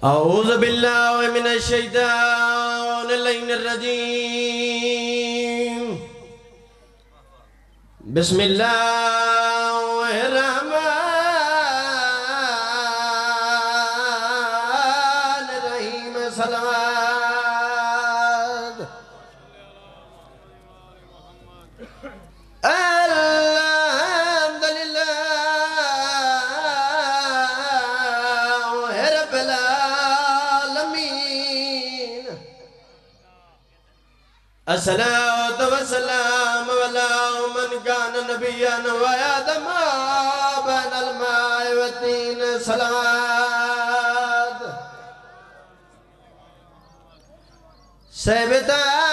اعوذ باللہ من الشیطان اللعین الرجیم بسم اللہ الرحمن الرحیم صلوات الصلاة والسلام على من كان نبيا وآدم بين الماء والطين صلوات سيبتا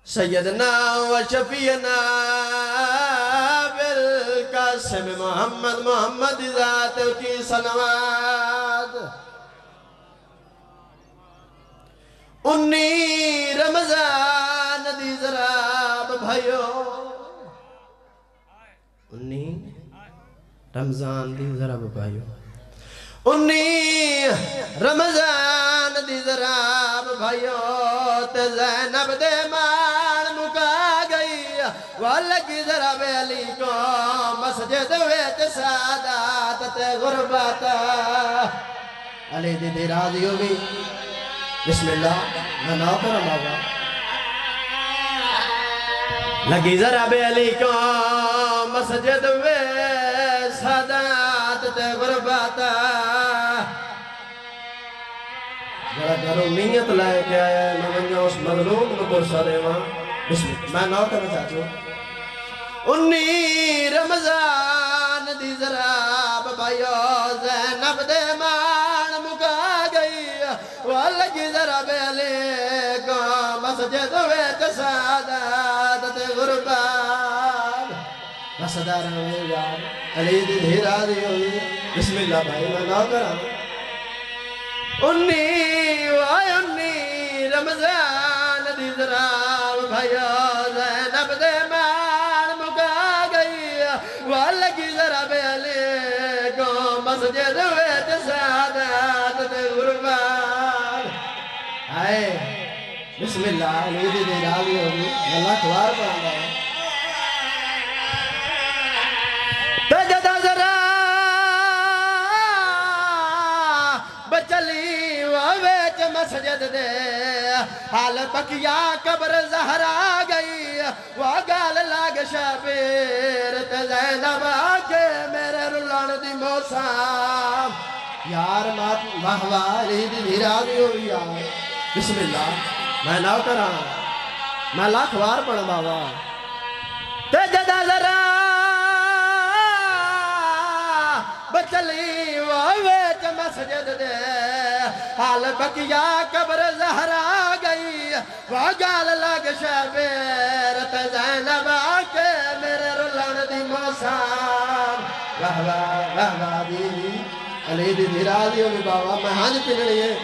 سیدنا و شفیعنا بالقاسم محمد ذات کی صلوات 19 رمضان دی ذراب بھائیو 19 رمضان دی ذراب بھائیو 19 رمضان دی ذراب بھائیو تے زینب دے مان مکا گئی واللہی ذراب علی کو مسجد ویت سادات تے غرباتا علی دی راضی ہوگی بسم اللہ میں نہ کرم آگا لگی ذراب علی کو مسجد ویت سادات تے غرباتا گھروں نیت لائے کے آیا ہے میں ونیا اس مظلوم کو برسا دے وہاں بسم اللہ میں نہ کرنا چاہتا ہوں 19 رمضان دی ذراب بھائیو زینب دے مان مکا گئی واللہی ذراب علی کو مسجد ویت سادات تے غربات مسدار ہوئے یار علی دی دھیرا دی ہوئی بسم اللہ بھائی میں نہ کرنا 19 رمضان دی ذراب بھائیو زینب دے مان مکا گئی واللہی ذراب علی کو مسجد ویت سادات تے غربات آئے بسم اللہ علی دی راضی ہوگی اللہ خوار پڑھا ہے تجدہ ذرا بچلی ویچ مسجد دے حال بکیا قبر زہرا گئی وگال لاغ شبیر تے زینب آکے میرے رلان دی موسام یار مات مہواری دی راضی ہوئی یار بسم اللہ میں نہ کرا میں لاکھ وار پڑھ بابا تے جدہ ذرا بچلی ویچ مسجد دے حال بکیا قبر زہرا گئی وگال لگ شبیر تے زینب آکے میرے رلان دی موسام رہوا دی علی دی راضی ہوگی بابا میں ہانج پنڑی ہے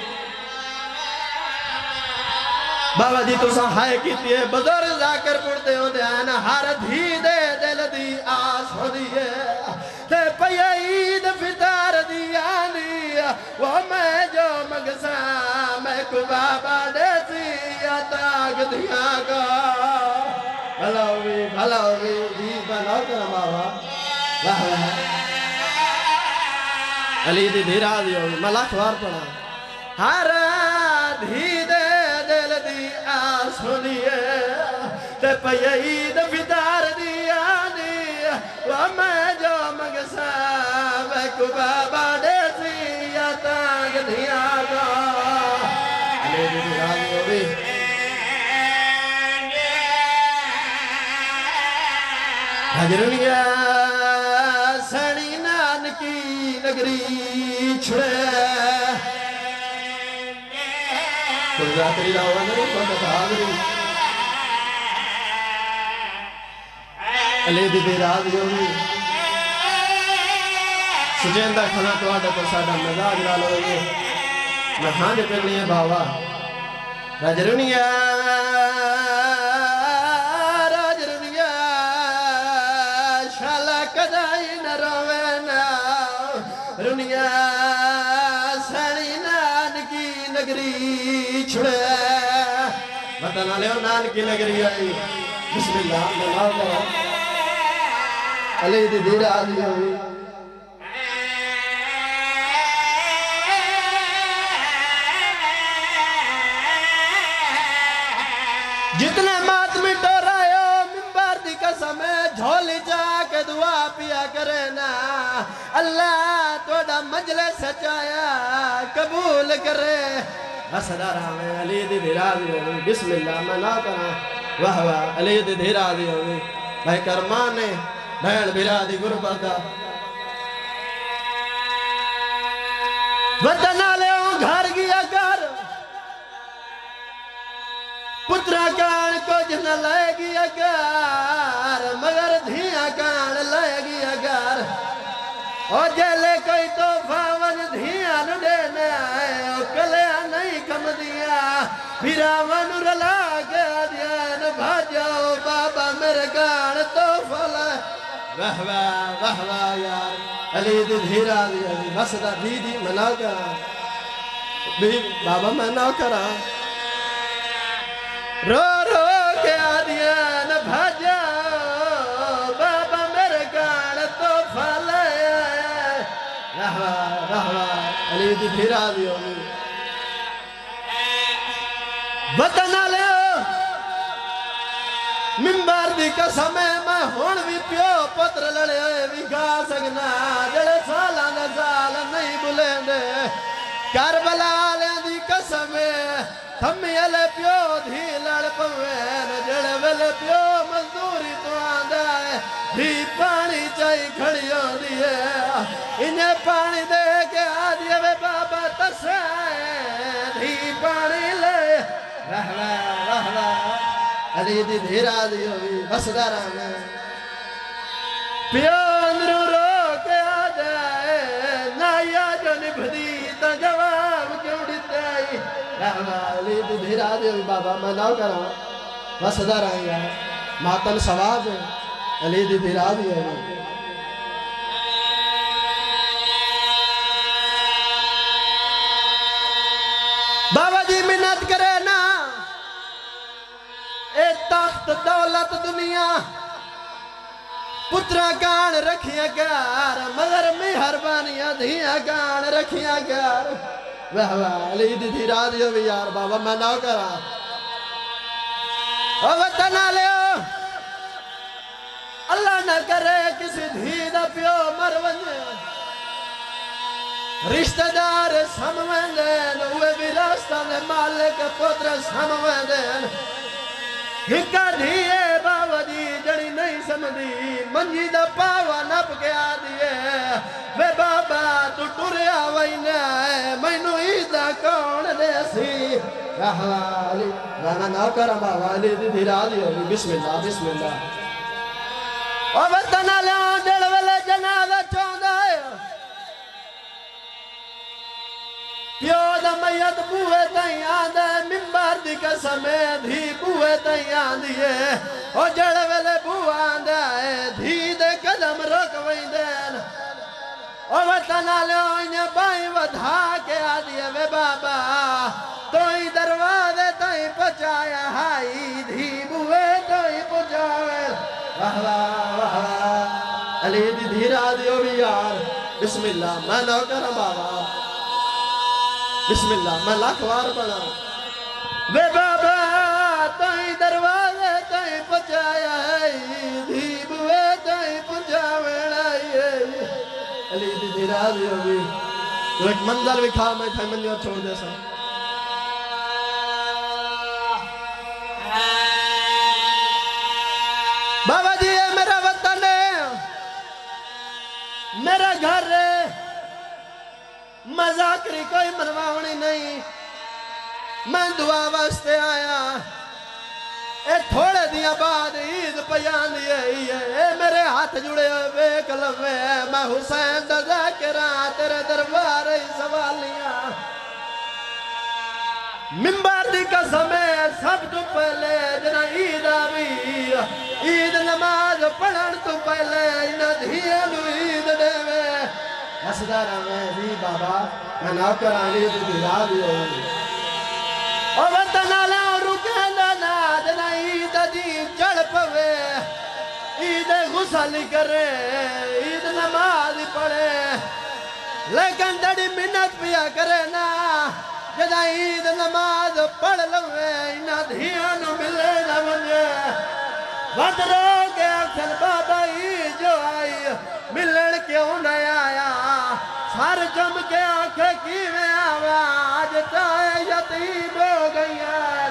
بابا جی تو سا ہائے کیتی ہے بزرگ ذاکر پڑھتے ہوں دے آنا ہر دھی دے دل دی آس ہو دیئے تے پیا عید فطار دی آنی وہ میں جو مگسا میں کو بابا دیسی تاگ دیا گا بھلا ہوگی جی بنا کرم بابا علی دی دھیرا دی ہوگی ملا خوار پڑھا ہر دھی دے دل دی آس ہو دیئے تے پیا عید فطار دی آنی وہ میں جو مگسا میں کو بابا دیسی تاگ دیا گا علی دی راضی ہوگی حجرنیا سنی نانکی نگری چھڑے کوئی ذاتری لاؤں نہیں پتہ آگری علی دی راضی ہوگی سجیندہ کھنا تو آڈا تو ساڑا مزاج لالو یہ میں ہاں دے پرنی ہے باوا رجرنیا شالا کدائی نہ روے نا رنیا سانی نانکی نگری چھڑے وطن علیہ نانکی نگری آئی بسم اللہ علیہ دی دیر آدھی ہوئی جتنے ماتمی ٹورائیو ممبر دی قسم جھولی جا کے دعا پیا کرے نا اللہ توڑا مجلس سچایا قبول کرے حسدار ہمیں علی دی دھیرا دی ہوئی بسم اللہ میں نہ کرا واہ واہ علی دی دھیرا دی ہوئی بھائی کرمانے بھیڑ بھیرا دی گربتا وطن آلے ہوں گھر گیا گھر پترا کان کو جن لے گیا گھر مگر دھیاں کان لے گیا گھر اور جیلے کوئی توفہ ون دھیاں نڈے نے آئے اور کلیا نہیں کم دیا پھرا ون رلا گیا دیان بھاجاؤ بابا میرے کان توفہ لائے واہ واہ واہ واہ یار علی دی دھیرا دی علی بسدہ دی دی میں نہ کرا بابا میں نہ کرا رو رو کے آدیان بھاجا بابا میرے گان تو پھالے رہوا علی دی پھرا دی ہوگی وطن آلے ممبر دی قسم میں ہون بھی پیو پتر لڑے ہوئے بھی گا سکنا جڑے سالان سال نہیں بلیں دے کربلا لیں دی قسم تھمی علی پیو دھی لڑ پوین جڑے ویلے پیو مزدوری تو آندہ ہے دھی پانی چاہی کھڑی ہو دیئے انہیں پانی دے کے آدھیے وے بابا تسائے دھی پانی لے رہوا رہوا علی دی دھیرا دی ہوئی بس دارانے پیو اندروں رو کے آجائے نایا جو نبھدی تا جواب کیوں دیتے آئی علی دی دھیرا دی ہوئی بابا میں نہ کرا بس دارانے ماتم سواب ہے علی دی دھیرا دی ہوئی بابا جی منت کرے نا اے تخت دولت دنیا پترا کان رکھیا گار مگر مہربانیاں دھیاں کان رکھیا گار واہ واہ علی دی دھیرا دیو بھی یار بابا میں نہ کرا او وطن آلیو اللہ نہ کرے کسی دھی دا پیو مر ونجے رشتہ دار سمویں دین اوے بھی راستہ دے مالک پتر سمویں دین ہکا دھیے بابا جی جڑی نہیں سمدھی منجی دا پاوا نپ کے آدھیے وے بابا تو ٹوریا وینے آئے مینو ایدہ کون دے سی علی رانا نہ کرا بابا علی دی دھیرا دی ہوگی بسم اللہ بسم اللہ او وطن آلیاں جڑ ویلے جنازہ چوندہ ہے پیو دا میت بوئے تائیں آندہ ہے ممبر دی قسم دھی بوئے تائیں آندھی ہے او جڑ ویلے بو آندہ ہے دھی دے قدم رک وہیں دین او وطن آلے انہیں بائیں ودھا کے آدھی ہے وے بابا تو ہی دروازے تائیں پچایا ہائی دھی بوئے تائیں پچاوے واہ واہ واہ علی دی دھیرا دیو بھی یار بسم اللہ میں نہ کرا بابا بسم اللہ میں لاکھ وار پڑھا وے بابا تائیں دروازے تائیں پچایا ہے دھی بوئے تائیں پچاوین آئی ہے علی دی دھیرا دی ہوگی تو ایک منظر بھی کھا میں تھا منجر چھوڑ دے سا بابا جی یہ میرا وطن ہے میرا گھر ہے مذاکری کوئی منواؤنی نہیں میں دعا واسطے آیا اے تھوڑے دیا بعد عید پیان دیئے اے میرے ہاتھ جڑے ہوئے بے کلمے میں حسین دا ذاکران تیرے دربار ہی سوالیاں منبر دی قسم ہے سب تو پہلے جنا عید آوی عید نماز پڑھن تو پہلے انہاں دھیاں نو عید دے میں ہسدا رہے بھی بابا میں نہ کرانی دی راہ دی او وطن والا رکنا نا جنا عید دی چڑھ پوے عید غسل کرے عید نماز پڑھے لیکن جڑی منت پیا کرے نا جدا عید نماز پڑھ لوے انہاں دھیاں نو ملے نہ ونجے ود رو کے اکھن بابا عید جو آئی ملن کیوں نہ آیا سر جم کے آنکھیں کیویں آوا آج تائیں یتیم ہو گئی ہیں